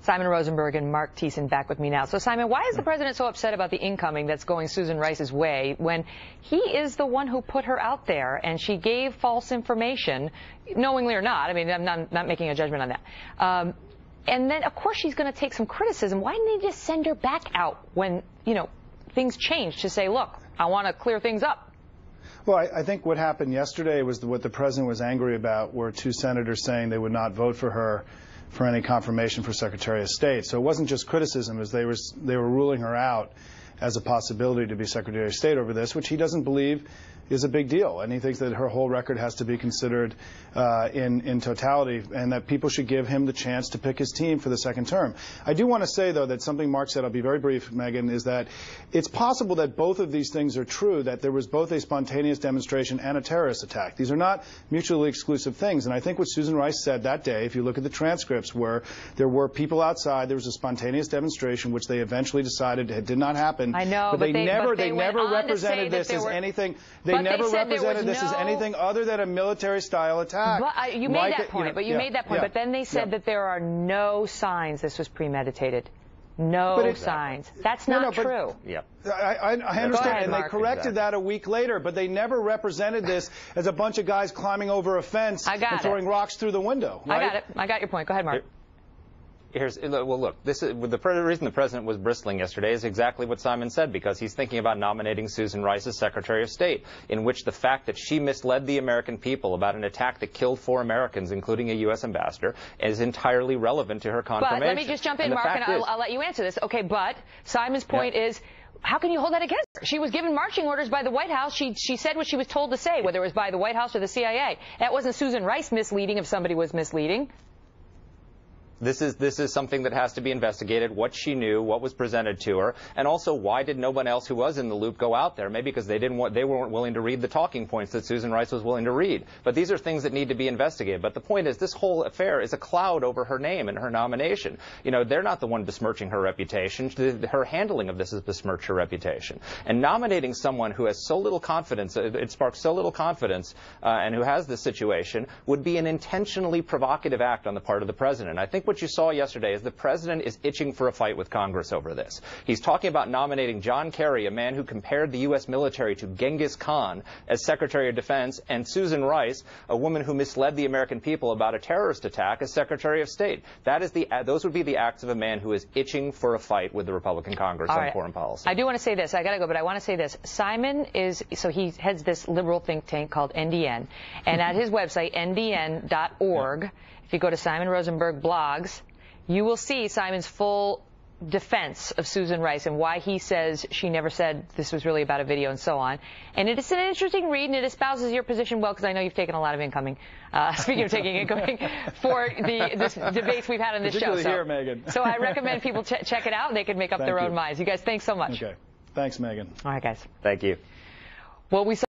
Simon Rosenberg and Mark Thiessen back with me now. So, Simon, why is the president so upset about the incoming that's going Susan Rice's way when he is the one who put her out there and she gave false information, knowingly or not? I mean, I'm not making a judgment on that. And then, of course, she's going to take some criticism. Why didn't they just send her back out when, you know, things changed to say, look, I want to clear things up? Well, I think what happened yesterday was what the president was angry about were two senators saying they would not vote for her for any confirmation for Secretary of State. So it wasn't just criticism, as they were ruling her out as a possibility to be Secretary of State over this, which he doesn't believe is a big deal. And he thinks that her whole record has to be considered in totality, and that people should give him the chance to pick his team for the second term. I do want to say, though, that something Mark said, I'll be very brief, Megyn, is that it's possible that both of these things are true, that there was both a spontaneous demonstration and a terrorist attack. These are not mutually exclusive things. And I think what Susan Rice said that day, if you look at the transcripts, where there were people outside, there was a spontaneous demonstration, which they eventually decided it did not happen. I know, but they never represented this as anything. They never represented this as anything other than a military-style attack. But you made that point. But you made that point. But then they said that there are no signs this was premeditated. No signs. That's not true. I understand, and they corrected that a week later, but they never represented this as a bunch of guys climbing over a fence and throwing rocks through the window. Right? I got it. I got your point. Go ahead, Mark. Well, look, the reason the president was bristling yesterday is exactly what Simon said, because he's thinking about nominating Susan Rice as Secretary of State, in which the fact that she misled the American people about an attack that killed 4 Americans, including a U.S. ambassador, is entirely relevant to her confirmation. But let me just jump in, Mark, and I'll let you answer this. Okay, but Simon's point is, how can you hold that against her? She was given marching orders by the White House. She said what she was told to say, whether it was by the White House or the CIA. That wasn't Susan Rice misleading if somebody was misleading. This is something that has to be investigated, what she knew, what was presented to her, and also why did no one else who was in the loop go out there? Maybe because they weren't willing to read the talking points that Susan Rice was willing to read. But these are things that need to be investigated. But the point is, this whole affair is a cloud over her name and her nomination. You know, they're not the one besmirching her reputation. Her handling of this has besmirched her reputation. And nominating someone who has so little confidence, it sparks so little confidence, and who has this situation, would be an intentionally provocative act on the part of the president. I think what you saw yesterday is the president is itching for a fight with Congress over this. He's talking about nominating John Kerry, a man who compared the U.S. military to Genghis Khan, as Secretary of Defense, and Susan Rice, a woman who misled the American people about a terrorist attack, as Secretary of State. Those would be the acts of a man who is itching for a fight with the Republican Congress on foreign policy. I do want to say this. I got to go, but I want to say this. Simon he heads this liberal think tank called NDN, and at his website, ndn.org, if you go to Simon Rosenberg blogs, you will see Simon's full defense of Susan Rice and why he says she never said this was really about a video and so on. And it is an interesting read, and it espouses your position well, because I know you've taken a lot of incoming, speaking of taking incoming, for this debates we've had on this show. Here, Megyn. So I recommend people check it out, and they can make up their own minds. You guys, thanks so much. Okay. Thanks, Megyn. All right, guys. Thank you. Well, we